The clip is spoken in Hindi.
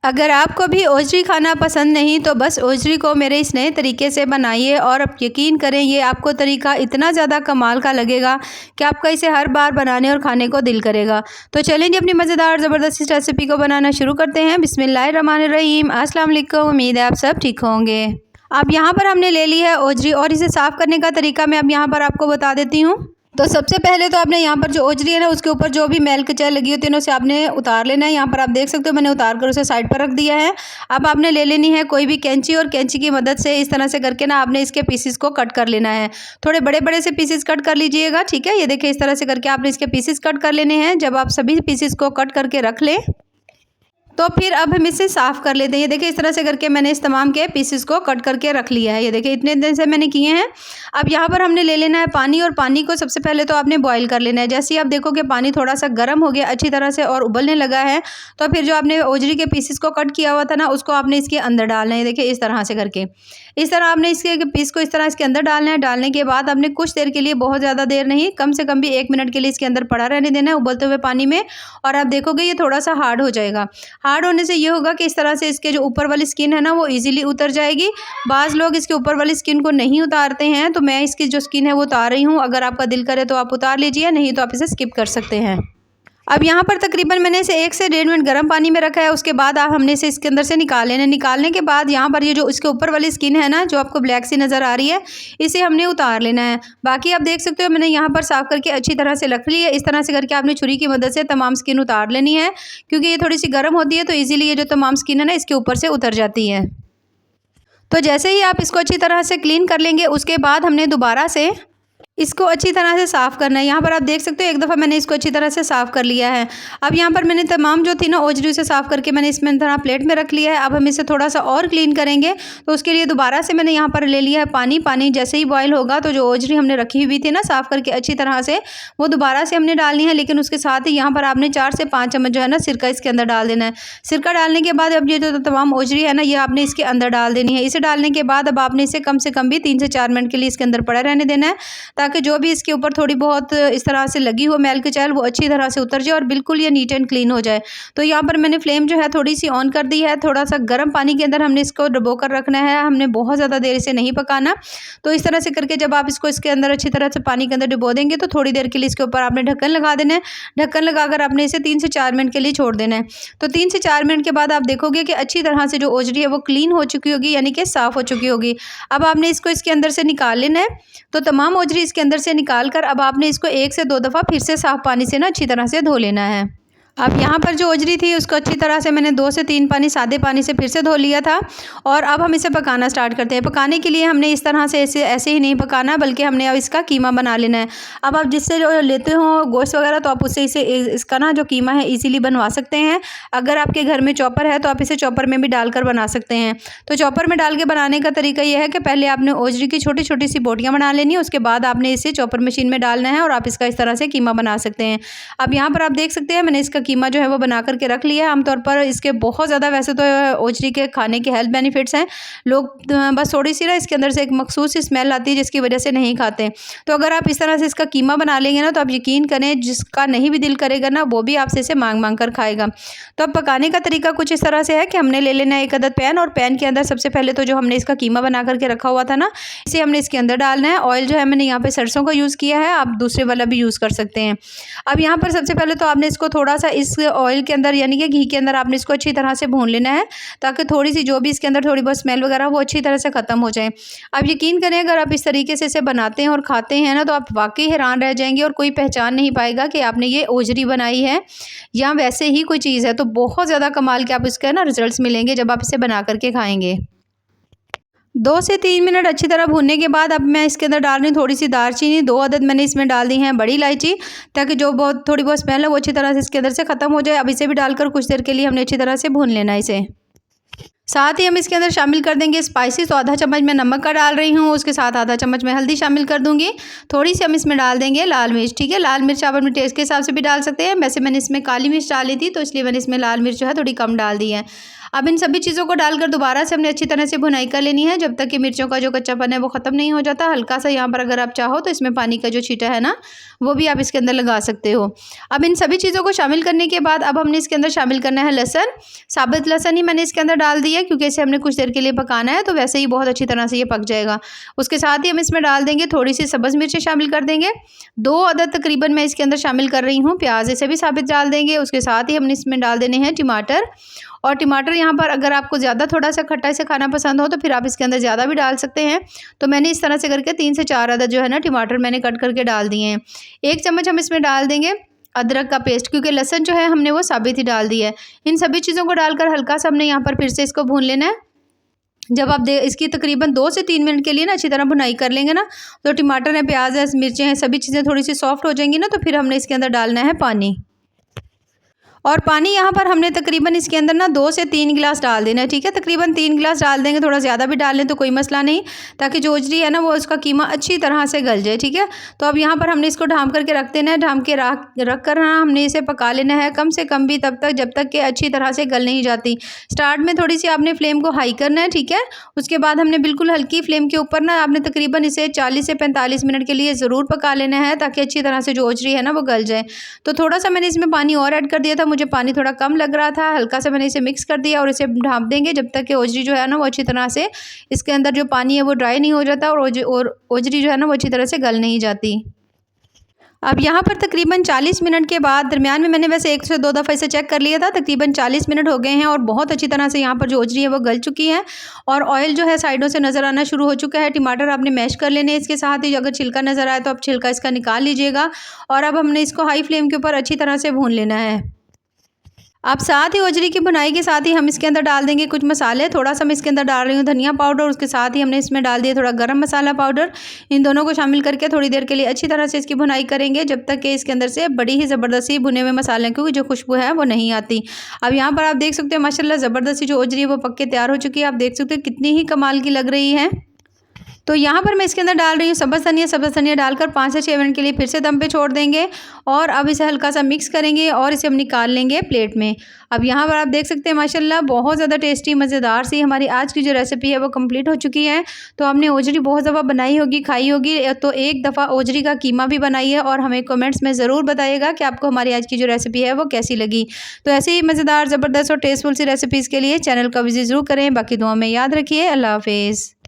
अगर आपको भी ओजरी खाना पसंद नहीं तो बस ओजरी को मेरे इस नए तरीके से बनाइए और अब यकीन करें ये आपको तरीका इतना ज़्यादा कमाल का लगेगा कि आपका इसे हर बार बनाने और खाने को दिल करेगा। तो चलें जी अपनी मज़ेदार ज़बरदस्त इस रेसिपी को बनाना शुरू करते हैं। बिस्मिल्लाहिर्रहमानिर्रहीम। अस्सलाम वालेकुम। उम्मीद है आप सब ठीक होंगे। अब यहाँ पर हमने ले ली है ओजरी और इसे साफ़ करने का तरीका मैं अब यहाँ पर आपको बता देती हूँ। तो सबसे पहले तो आपने यहाँ पर जो ओजरी है ना उसके ऊपर जो भी मैल कचाई लगी होती है ना उसे आपने उतार लेना है। यहाँ पर आप देख सकते हो मैंने उतार कर उसे साइड पर रख दिया है। अब आपने ले लेनी है कोई भी कैंची और कैंची की मदद से इस तरह से करके ना आपने इसके पीसेस को कट कर लेना है। थोड़े बड़े बड़े से पीसेस कट कर लीजिएगा, ठीक है। ये देखिए इस तरह से करके आपने इसके पीसेस कट कर लेने हैं। जब आप सभी पीसेस को कट करके रख लें तो फिर अब हम इसे साफ़ कर लेते हैं। ये देखिए इस तरह से करके मैंने इस तमाम के पीसेस को कट करके रख लिया है। ये देखिए इतने दिन से मैंने किए हैं। अब यहाँ पर हमने ले लेना है पानी और पानी को सबसे पहले तो आपने बॉईल कर लेना है। जैसे ही आप देखोगे पानी थोड़ा सा गर्म हो गया अच्छी तरह से और उबलने लगा है तो फिर जो आपने ओजरी के पीसेस को कट किया हुआ था ना उसको आपने इसके अंदर डालना है। देखिए इस तरह से करके इस तरह आपने इसके पीस को इस तरह इसके अंदर डालना है। डालने के बाद आपने कुछ देर के लिए, बहुत ज़्यादा देर नहीं, कम से कम भी 1 मिनट के लिए इसके अंदर पड़ा रहने देना है उबलते हुए पानी में। और आप देखोगे ये थोड़ा सा हार्ड हो जाएगा। हार्ड होने से ये होगा कि इस तरह से इसके जो ऊपर वाली स्किन है ना वो इजीली उतर जाएगी। बाज़ लोग इसके ऊपर वाली स्किन को नहीं उतारते हैं, तो मैं इसकी जो स्किन है वो उतार रही हूँ। अगर आपका दिल करे तो आप उतार लीजिए, नहीं तो आप इसे स्किप कर सकते हैं। अब यहाँ पर तकरीबन मैंने इसे 1 से 1.5 मिनट गर्म पानी में रखा है। उसके बाद आप हमने इसे इसके अंदर से निकाल लेना है। निकालने के बाद यहाँ पर ये जो इसके ऊपर वाली स्किन है ना जो आपको ब्लैक सी नज़र आ रही है, इसे हमने उतार लेना है। बाकी आप देख सकते हो मैंने यहाँ पर साफ़ करके अच्छी तरह से रख ली है। इस तरह से करके आपने छुरी की मदद से तमाम स्किन उतार लेनी है, क्योंकि ये थोड़ी सी गर्म होती है तो ईज़िली ये जो तमाम स्किन है ना इसके ऊपर से उतर जाती है। तो जैसे ही आप इसको अच्छी तरह से क्लीन कर लेंगे उसके बाद हमने दोबारा से इसको अच्छी तरह से साफ़ करना है। यहाँ पर आप देख सकते हो एक दफ़ा मैंने इसको अच्छी तरह से साफ़ कर लिया है। अब यहाँ पर मैंने तमाम जो थी ना ओजरी से साफ़ करके मैंने इसमें तरह प्लेट में रख लिया है। अब हम इसे थोड़ा सा और क्लीन करेंगे तो उसके लिए दोबारा से मैंने यहाँ पर ले लिया है पानी। पानी जैसे ही बॉयल होगा तो जो ओजरी हमने रखी हुई थी ना साफ़ करके अच्छी तरह से, वो दोबारा से हमने डालनी है। लेकिन उसके साथ ही यहाँ पर आपने 4 से 5 चम्मच जो है ना सिरका इसके अंदर डाल देना है। सिरका डालने के बाद अब ये जो तमाम ओजरी है ना ये आपने इसके अंदर डाल देनी है। इसे डालने के बाद अब आपने इसे कम से कम भी 3 से 4 मिनट के लिए इसके अंदर पड़ा रहने देना है, ताकि जो भी इसके ऊपर थोड़ी बहुत इस तरह से लगी हो मैल कचाल वो अच्छी तरह से उतर जाए और बिल्कुल ये नीट एंड क्लीन हो जाए। तो यहाँ पर मैंने फ्लेम जो है थोड़ी सी ऑन कर दी है। थोड़ा सा गर्म पानी के अंदर हमने इसको डुबो कर रखना है। हमने बहुत ज़्यादा देर इसे नहीं पकाना। तो इस तरह से करके जब आप इसको इसके अंदर अच्छी तरह से पानी के अंदर डुबो देंगे तो थोड़ी देर के लिए इसके ऊपर आपने ढक्कन लगा देना है। ढक्कन लगाकर आपने इसे 3 से 4 मिनट के लिए छोड़ देना है। तो 3 से 4 मिनट के बाद आप देखोगे कि अच्छी तरह से जो ओजरी है वो क्लीन हो चुकी होगी, यानी कि साफ़ हो चुकी होगी। अब आपने इसको इसके अंदर से निकाल लेना है। तो तमाम ओजरी इसके अंदर से निकाल कर अब आपने इसको 1 से 2 दफ़ा फिर से साफ़ पानी से ना अच्छी तरह से धो लेना है। अब यहाँ पर जो ओजरी थी उसको अच्छी तरह से मैंने 2 से 3 पानी सादे पानी से फिर से धो लिया था। और अब हम इसे पकाना स्टार्ट करते हैं। पकाने के लिए हमने इस तरह से ऐसे ही नहीं पकाना, बल्कि हमने अब इसका कीमा बना लेना है। अब आप जिससे जो लेते हो गोश्त वगैरह तो आप उससे इसका ना जो कीमा है इजीली बनवा सकते हैं। अगर आपके घर में चॉपर है तो आप इसे चॉपर में भी डालकर बना सकते हैं। तो चॉपर में डाल के बनाने का तरीका यह है कि पहले आपने ओजरी की छोटी छोटी सी बोटियाँ बना लेनी है, उसके बाद आपने इसे चॉपर मशीन में डालना है और आप इसका इस तरह से कीमा बना सकते हैं। अब यहाँ पर आप देख सकते हैं मैंने इसका कीमा जो है वो बना करके रख लिया है। आमतौर पर इसके बहुत ज़्यादा वैसे तो ओजरी के खाने के हेल्थ बेनिफिट्स हैं। लोग बस थोड़ी सी ना इसके अंदर से एक मखसूस स्मेल आती है जिसकी वजह से नहीं खाते। तो अगर आप इस तरह से इसका कीमा बना लेंगे ना तो आप यकीन करें जिसका नहीं भी दिल करेगा ना वो भी आपसे इसे मांग मांग कर खाएगा। तो अब पकाने का तरीका कुछ इस तरह से है कि हमने ले लेना है 1 अदद पैन, और पैन के अंदर सबसे पहले तो जो हमने इसका कीमा बना करके रखा हुआ था ना इसे हमने इसके अंदर डालना है। ऑयल जो है मैंने यहाँ पे सरसों का यूज़ किया है, आप दूसरे वाला भी यूज़ कर सकते हैं। अब यहाँ पर सबसे पहले तो आपने इसको थोड़ा सा इस ऑयल के अंदर यानी कि घी के अंदर आपने इसको अच्छी तरह से भून लेना है, ताकि थोड़ी सी जो भी इसके अंदर थोड़ी बहुत स्मेल वगैरह वो अच्छी तरह से ख़त्म हो जाए। अब यकीन करें अगर आप इस तरीके से इसे बनाते हैं और खाते हैं ना तो आप वाकई हैरान रह जाएंगे और कोई पहचान नहीं पाएगा कि आपने ये ओजरी बनाई है या वैसे ही कोई चीज़ है। तो बहुत ज़्यादा कमाल के आप इसके ना रिजल्ट्स मिलेंगे जब आप इसे बना करके खाएंगे। 2 से 3 मिनट अच्छी तरह भूनने के बाद अब मैं इसके अंदर डाल रही हूँ थोड़ी सी दालचीनी। 2 अदद मैंने इसमें डाल दी हैं बड़ी इलायची, ताकि जो थोड़ी बहुत स्मेल है वो अच्छी तरह से इसके अंदर से ख़त्म हो जाए। अब इसे भी डालकर कुछ देर के लिए हमने अच्छी तरह से भून लेना है इसे। साथ ही हम इसके अंदर शामिल कर देंगे स्पाइसेस। तो आधा चम्मच मैं नमक का डाल रही हूँ, उसके साथ आधा चम्मच मैं हल्दी शामिल कर दूँगी। थोड़ी सी हम इसमें डाल देंगे लाल मिर्च, ठीक है। लाल मिर्च आप अपने टेस्ट के हिसाब से भी डाल सकते हैं। वैसे मैंने इसमें काली मिर्च डाली थी तो इसलिए मैंने इसमें लाल मिर्च जो है थोड़ी कम डाल दी है। अब इन सभी चीज़ों को डालकर दोबारा से हमने अच्छी तरह से भुनाई कर लेनी है जब तक कि मिर्चों का जो कच्चापन है वो ख़त्म नहीं हो जाता। हल्का सा यहाँ पर अगर आप चाहो तो इसमें पानी का जो छींटा है ना वो भी आप इसके अंदर लगा सकते हो। अब इन सभी चीज़ों को शामिल करने के बाद अब हमने इसके अंदर शामिल करना है लहसुन। साबुत लहसुन ही मैंने इसके अंदर डाल दिया क्योंकि इसे हमने कुछ देर के लिए पकाना है, तो वैसे ही बहुत अच्छी तरह से ये पक जाएगा। उसके साथ ही हम इसमें डाल देंगे थोड़ी सी सब्ज़ मिर्चें शामिल कर देंगे, 2 अदद तकरीबन मैं इसके अंदर शामिल कर रही हूँ। प्याज इसे भी साबित डाल देंगे। उसके साथ ही हमने इसमें डाल देने हैं टमाटर, और टमाटर यहाँ पर अगर आपको ज़्यादा थोड़ा सा खट्टा से खाना पसंद हो तो फिर आप इसके अंदर ज़्यादा भी डाल सकते हैं। तो मैंने इस तरह से करके 3 से 4 अदद जो है ना टमाटर मैंने कट करके डाल दिए हैं। 1 चम्मच हम इसमें डाल देंगे अदरक का पेस्ट, क्योंकि लहसुन जो है हमने वो साबित ही डाल दिया है। इन सभी चीज़ों को डालकर हल्का सा हमने यहाँ पर फिर से इसको भून लेना है। जब आप इसकी तकरीबन 2 से 3 मिनट के लिए ना अच्छी तरह भुनाई कर लेंगे ना, तो टमाटर है, प्याज है, मिर्चें हैं, सभी चीज़ें थोड़ी सी सॉफ्ट हो जाएंगी ना, तो फिर हमने इसके अंदर डालना है पानी। और पानी यहाँ पर हमने तकरीबन इसके अंदर ना 2 से 3 गिलास डाल देना है, ठीक है। तकरीबन 3 गिलास डाल देंगे, थोड़ा ज़्यादा भी डाल लें तो कोई मसला नहीं, ताकि जो ओजरी है ना वो उसका कीमा अच्छी तरह से गल जाए, ठीक है। तो अब यहाँ पर हमने इसको ढाँप करके रख देना है। ढाँप के रख कर ना हमने इसे पका लेना है कम से कम भी तब तक जब तक कि अच्छी तरह से गल नहीं जाती। स्टार्ट में थोड़ी सी आपने फ्लेम को हाई करना है, ठीक है। उसके बाद हमने बिल्कुल हल्की फ्लेम के ऊपर ना आपने तकरीबन इसे 40 से 45 मिनट के लिए ज़रूर पका लेना है, ताकि अच्छी तरह से जो ओजरी है ना वो गल जाए। तो थोड़ा सा मैंने इसमें पानी और ऐड कर दिया था, मुझे पानी थोड़ा कम लग रहा था। हल्का सा मैंने इसे मिक्स कर दिया और इसे ढाँप देंगे जब तक कि ओजरी जो है ना वो अच्छी तरह से इसके अंदर जो पानी है वो ड्राई नहीं हो जाता, और ओजरी जो है ना वो अच्छी तरह से गल नहीं जाती। अब यहाँ पर तकरीबन 40 मिनट के बाद, दरमियान में मैंने वैसे 1 से 2 दफ़ा इसे चेक कर लिया था, तकरीबन 40 मिनट हो गए हैं और बहुत अच्छी तरह से यहाँ पर जो ओजरी है वो गल चुकी है और ऑयल जो है साइडों से नज़र आना शुरू हो चुका है। टमाटर आपने मैश कर लेने हैं इसके साथ ही, अगर छिलका नज़र आए तो आप छिलका इसका निकाल लीजिएगा। और अब हमने इसको हाई फ्लेम के ऊपर अच्छी तरह से भून लेना है। अब साथ ही ओजरी की भुनाई के साथ ही हम इसके अंदर डाल देंगे कुछ मसाले। थोड़ा सा मैं इसके अंदर डाल रही हूँ धनिया पाउडर, उसके साथ ही हमने इसमें डाल दिया थोड़ा गरम मसाला पाउडर। इन दोनों को शामिल करके थोड़ी देर के लिए अच्छी तरह से इसकी भुनाई करेंगे जब तक कि इसके अंदर से बड़ी ही ज़बरदस्ती भुने हुए मसाले की जो खुशबू है वो नहीं आती। अब यहाँ पर आप देख सकते हो माशाल्लाह ज़बरदस्ती जो ओजरी है वो पक के तैयार हो चुकी है। आप देख सकते हो कितनी ही कमाल की लग रही है। तो यहाँ पर मैं इसके अंदर डाल रही हूँ सब्ज़ धनिया डालकर 5 से 6 मिनट के लिए फिर से दम पे छोड़ देंगे और अब इसे हल्का सा मिक्स करेंगे और इसे हम निकाल लेंगे प्लेट में। अब यहाँ पर आप देख सकते हैं माशाल्लाह बहुत ज़्यादा टेस्टी मज़ेदार सी हमारी आज की जो रेसिपी है वो कंप्लीट हो चुकी है। तो हमने ओजरी बहुत दफ़ा बनाई होगी, खाई होगी, तो एक दफ़ा ओजरी का कीमा भी बनाइए और हमें कमेंट्स में ज़रूर बताइएगा कि आपको हमारी आज की जो रेसिपी है वो कैसी लगी। तो ऐसे ही मज़ेदार, ज़बरदस्त और टेस्टफुल सी रेसिपीज़ के लिए चैनल का विज़िट ज़रूर करें। बाकी दुआ में याद रखिए। अल्लाह हाफ़िज़।